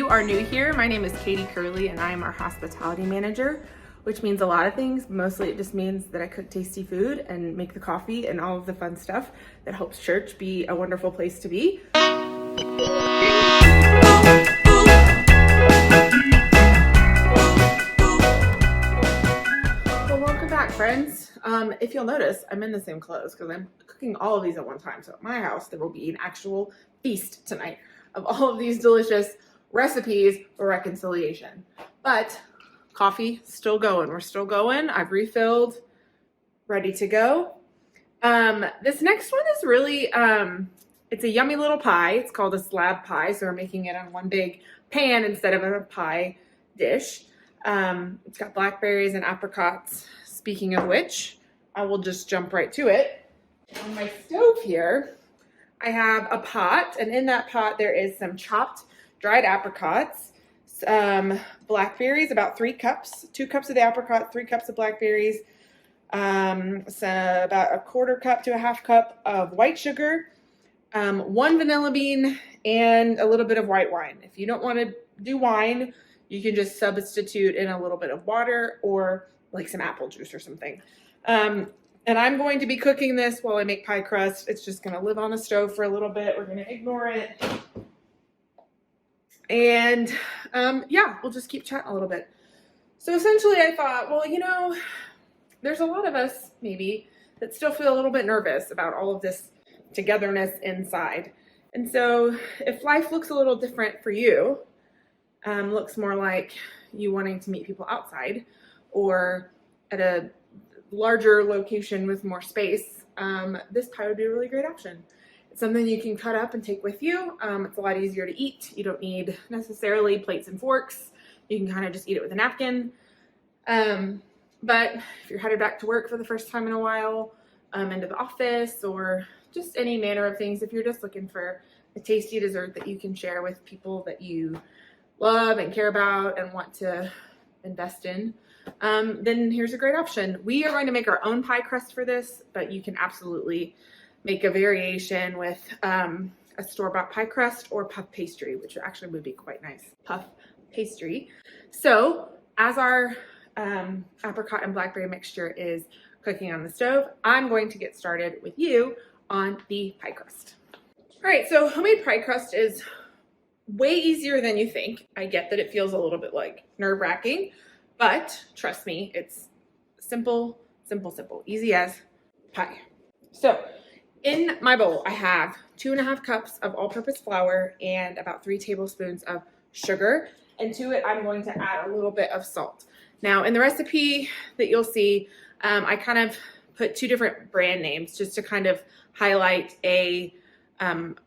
you are new here, my name is Katie Curley and I am our hospitality manager, which means a lot of things. Mostly it just means that I cook tasty food and make the coffee and all of the fun stuff that helps church be a wonderful place to be. Well, welcome back, friends. If you'll notice, I'm in the same clothes because I'm cooking all of these at one time. So at my house, there will be an actual feast tonight of all of these delicious recipes for reconciliation. But coffee still going. We're still going. I've refilled, ready to go. This next one is really, it's a yummy little pie. It's called a slab pie. So we're making it on one big pan instead of a pie dish. It's got blackberries and apricots. Speaking of which, I will just jump right to it. On my stove here, I have a pot, and in that pot there is some chopped dried apricots, blackberries, about 3 cups, 2 cups of the apricot, 3 cups of blackberries, so about a 1/4 cup to a 1/2 cup of white sugar, 1 vanilla bean, and a little bit of white wine. If you don't want to do wine, you can just substitute in a little bit of water or like some apple juice or something. And I'm going to be cooking this while I make pie crust. It's just going to live on the stove for a little bit. We're going to ignore it. And yeah, we'll just keep chatting a little bit. So essentially I thought, well, you know, there's a lot of us maybe that still feel a little bit nervous about all of this togetherness inside. And so if life looks a little different for you, looks more like you wanting to meet people outside or at a larger location with more space, this pie would be a really great option. It's something you can cut up and take with you. It's a lot easier to eat. You don't need necessarily plates and forks. You can kind of just eat it with a napkin. But if you're headed back to work for the first time in a while, into the office, or just any manner of things, if you're just looking for a tasty dessert that you can share with people that you love and care about and want to invest in, then here's a great option. We are going to make our own pie crust for this, but you can absolutely make a variation with a store-bought pie crust or puff pastry, which actually would be quite nice. Puff pastry. So as our apricot and blackberry mixture is cooking on the stove, I'm going to get started with you on the pie crust. All right, so homemade pie crust is way easier than you think. I get that it feels a little bit like nerve-wracking, but trust me, it's simple, simple, simple, easy as pie. So in my bowl, I have 2.5 cups of all-purpose flour and about 3 tablespoons of sugar. And to it, I'm going to add a little bit of salt. Now in the recipe that you'll see, I kind of put 2 different brand names just to kind of highlight a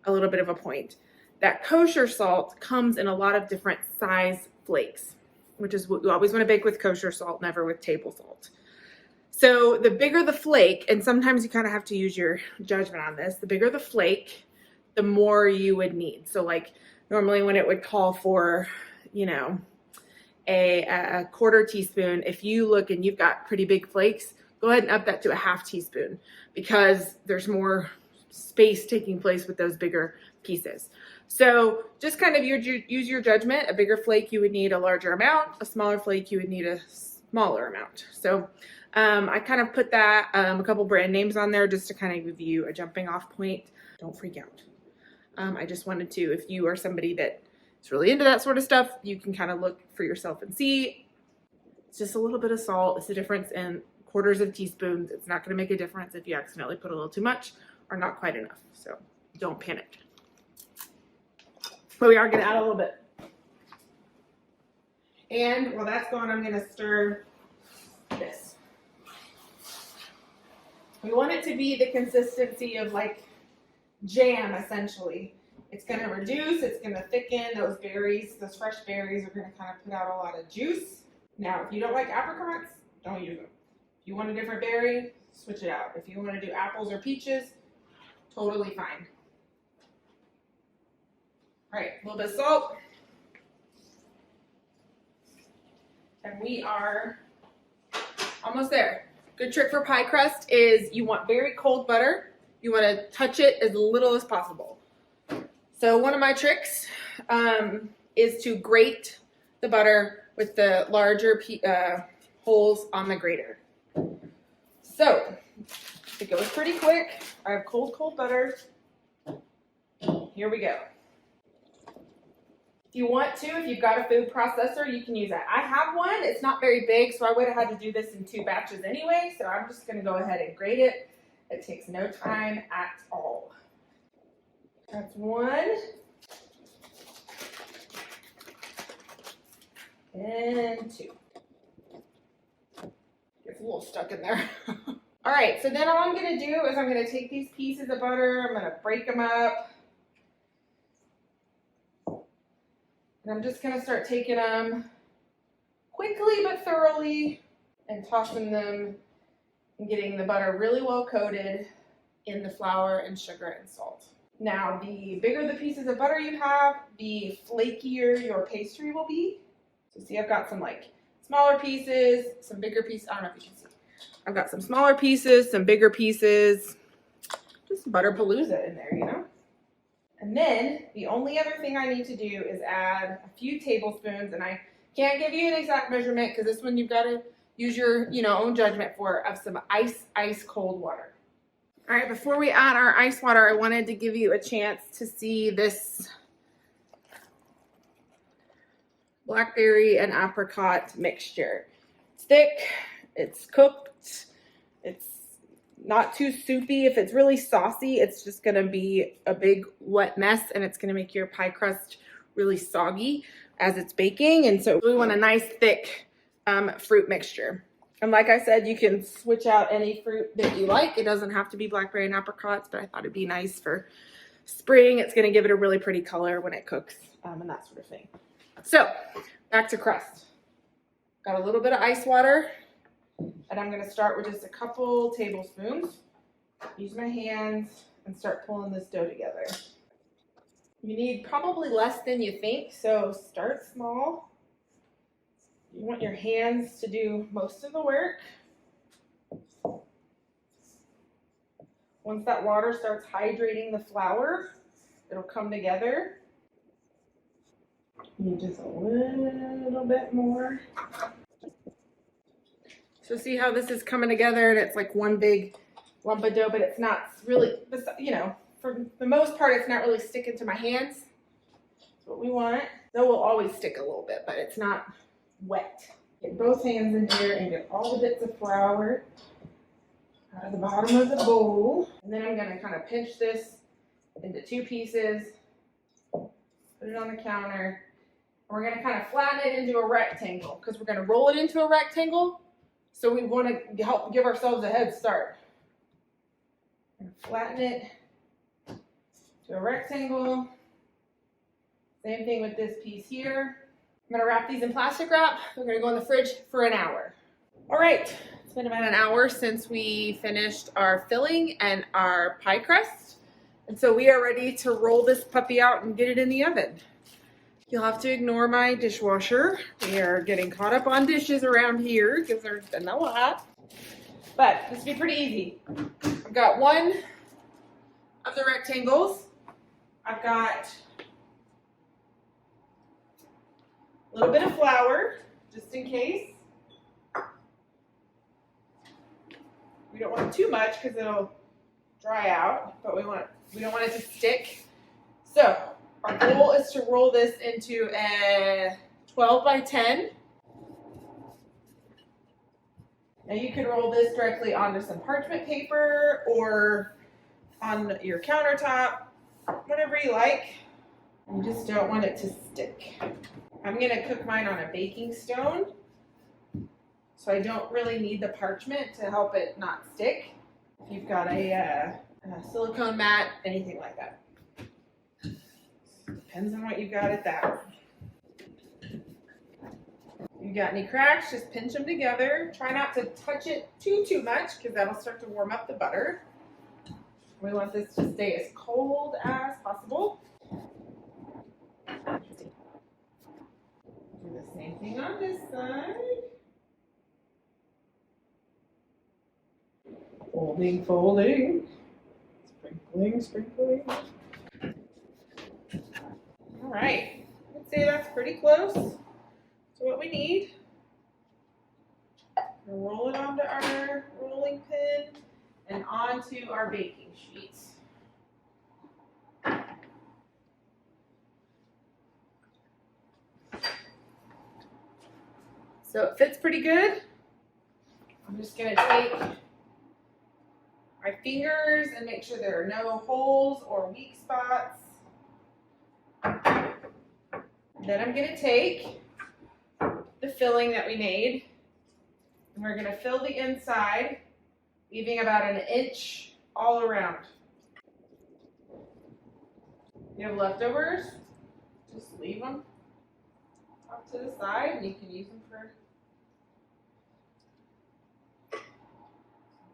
little bit of a point. That kosher salt comes in a lot of different size flakes, which is what you always want to bake with kosher salt, never with table salt. So the bigger the flake, and sometimes you kind of have to use your judgment on this, the bigger the flake, the more you would need. So like normally when it would call for, you know, a 1/4 teaspoon, if you look and you've got pretty big flakes, go ahead and up that to a 1/2 teaspoon because there's more space taking place with those bigger pieces. So just kind of use your judgment. A bigger flake, you would need a larger amount. A smaller flake, you would need a smaller amount. So I kind of put that, a couple brand names on there just to kind of give you a jumping off point. Don't freak out. I just wanted to, if you are somebody that is really into that sort of stuff, you can kind of look for yourself and see. It's just a little bit of salt. It's the difference in 1/4 of teaspoons. It's not going to make a difference if you accidentally put a little too much or not quite enough. So don't panic. But we are going to add a little bit. And while that's going, I'm going to stir this. We want it to be the consistency of like jam, essentially. It's going to reduce, it's going to thicken. Those berries, those fresh berries are going to kind of put out a lot of juice. Now, if you don't like apricots, don't use them. If you want a different berry, switch it out. If you want to do apples or peaches, totally fine. All right, a little bit of salt. And we are almost there. Good trick for pie crust is you want very cold butter. You want to touch it as little as possible. So one of my tricks is to grate the butter with the larger holes on the grater. So it goes pretty quick. I have cold butter. Here we go. If you want to, if you've got a food processor, you can use that. I have one. It's not very big, so I would have had to do this in 2 batches anyway. So I'm just going to go ahead and grate it. It takes no time at all. That's 1. And 2. Gets a little stuck in there. All right, so then all I'm going to do is I'm going to take these pieces of butter, I'm going to break them up. And I'm just going to start taking them quickly but thoroughly and tossing them and getting the butter really well coated in the flour and sugar and salt. Now, the bigger the pieces of butter you have, the flakier your pastry will be. So see, I've got some like smaller pieces, some bigger pieces. I don't know if you can see. I've got some smaller pieces, some bigger pieces, just butterpalooza in there, you know? And then the only other thing I need to do is add a few tablespoons, and I can't give you an exact measurement because this one you've got to use your, own judgment for, of some ice cold water. All right, before we add our ice water, I wanted to give you a chance to see this blackberry and apricot mixture. It's thick, it's cooked, it's not too soupy. If it's really saucy, it's just gonna be a big wet mess and it's gonna make your pie crust really soggy as it's baking. And so we want a nice thick fruit mixture. And like I said, you can switch out any fruit that you like. It doesn't have to be blackberry and apricots, but I thought it'd be nice for spring. It's gonna give it a really pretty color when it cooks and that sort of thing. So back to crust. Got a little bit of ice water, and I'm gonna start with just a couple tablespoons. Use my hands and start pulling this dough together. You need probably less than you think, so start small. You want your hands to do most of the work. Once that water starts hydrating the flour, it'll come together. You need just a little bit more. So see how this is coming together and it's like one big lump of dough, but it's not really, for the most part, it's not really sticking to my hands. That's what we want. Dough will always stick a little bit, but it's not wet. Get both hands in here and get all the bits of flour out of the bottom of the bowl. And then I'm gonna kind of pinch this into 2 pieces, put it on the counter. We're going to kind of flatten it into a rectangle because we're going to roll it into a rectangle. So we want to help give ourselves a head start. Flatten it to a rectangle. Same thing with this piece here. I'm going to wrap these in plastic wrap. We're going to go in the fridge for an hour. All right, it's been about an hour since we finished our filling and our pie crust. And so we are ready to roll this puppy out and get it in the oven. You'll have to ignore my dishwasher. We are getting caught up on dishes around here because there's been a lot. But this will be pretty easy. I've got one of the rectangles. I've got a little bit of flour, just in case. We don't want too much because it'll dry out, but we don't want it to stick. So our goal is to roll this into a 12 by 10. Now you can roll this directly onto some parchment paper or on your countertop, whatever you like. You just don't want it to stick. I'm gonna cook mine on a baking stone, so I don't really need the parchment to help it not stick. If you've got a silicone mat, anything like that. Depends on what you got at that. You got any cracks, just pinch them together. Try not to touch it too much because that'll start to warm up the butter. We want this to stay as cold as possible. Do the same thing on this side. Folding, folding. Sprinkling, sprinkling. All right, that's say that's pretty close to what we need. We'll roll it onto our rolling pin and onto our baking sheet. So it fits pretty good. I'm just gonna take my fingers and make sure there are no holes or weak spots. Then I'm gonna take the filling that we made and we're gonna fill the inside, leaving about an inch all around. You have leftovers, just leave them off to the side and you can use them for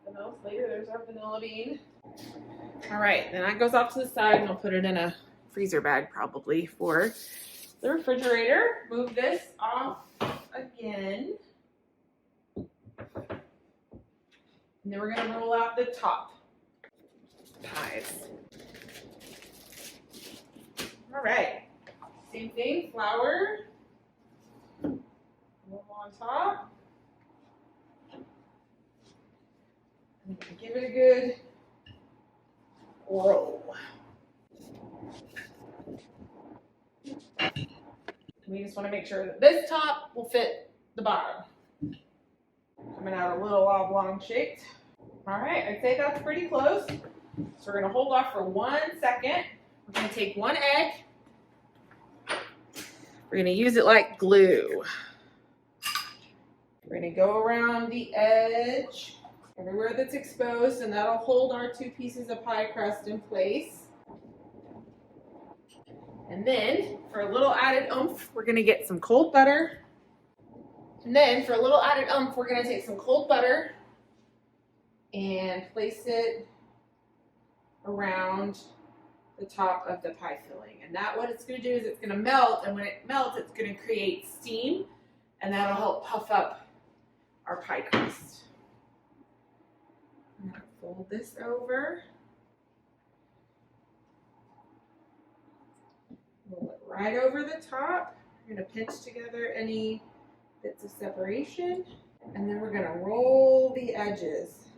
something else later. There's our vanilla bean. All right, then that goes off to the side and I'll put it in a freezer bag probably for the refrigerator. Move this off again. And then we're gonna roll out the top pies. All right, same thing, flour, roll on top. And give it a good roll. We just want to make sure that this top will fit the bottom. Coming out a little oblong shaped. All right, I'd say that's pretty close. So we're gonna hold off for 1 second. We're gonna take one egg. We're gonna use it like glue. We're gonna go around the edge, everywhere that's exposed, and that'll hold our 2 pieces of pie crust in place. And then, for a little added oomph, we're gonna get some cold butter. And then, for a little added oomph, we're gonna take some cold butter and place it around the top of the pie filling. And that, what it's gonna do is it's gonna melt, and when it melts, it's gonna create steam, and that'll help puff up our pie crust. I'm gonna fold this over. Roll it right over the top. We're gonna pinch together any bits of separation, and then we're gonna roll the edges.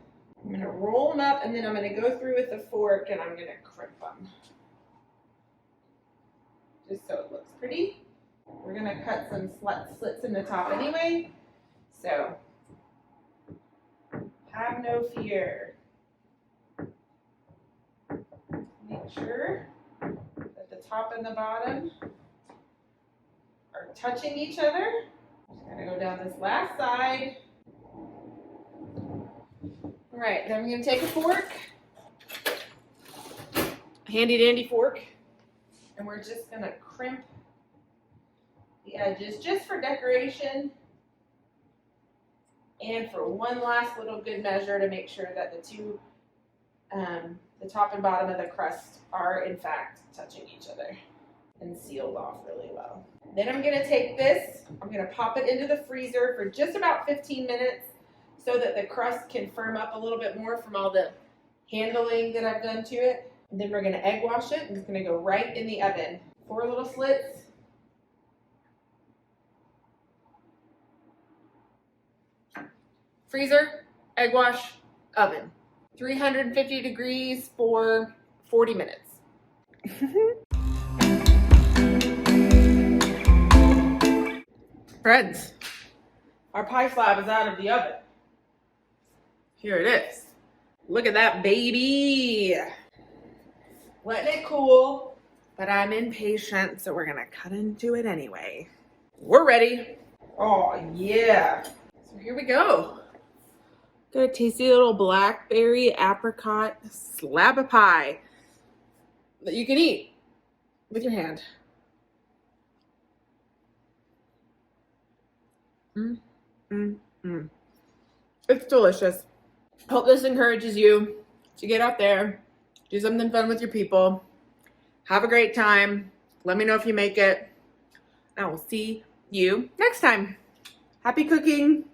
I'm gonna roll them up, and then I'm gonna go through with a fork and I'm gonna crimp them, just so it looks pretty. We're gonna cut some slits in the top anyway, so have no fear. Make sure that the top and the bottom are touching each other. Just gonna go down this last side. All right, then I'm gonna take a fork, a handy dandy fork, and we're just gonna crimp the edges just for decoration and for one last little good measure to make sure that the top and bottom of the crust are in fact touching each other and sealed off really well. Then I'm gonna take this, I'm gonna pop it into the freezer for just about 15 minutes so that the crust can firm up a little bit more from all the handling that I've done to it. And then we're gonna egg wash it, and it's gonna go right in the oven. 4 little slits. Freezer, egg wash, oven. 350 degrees for 40 minutes. Friends, our pie slab is out of the oven. Here it is. Look at that baby. Letting it cool, but I'm impatient, so we're gonna cut into it anyway. We're ready. Oh yeah. So here we go. Got a tasty little blackberry apricot slab of pie that you can eat with your hand. It's delicious. Hope this encourages you to get out there, do something fun with your people, have a great time. Let me know if you make it. I will see you next time. Happy cooking.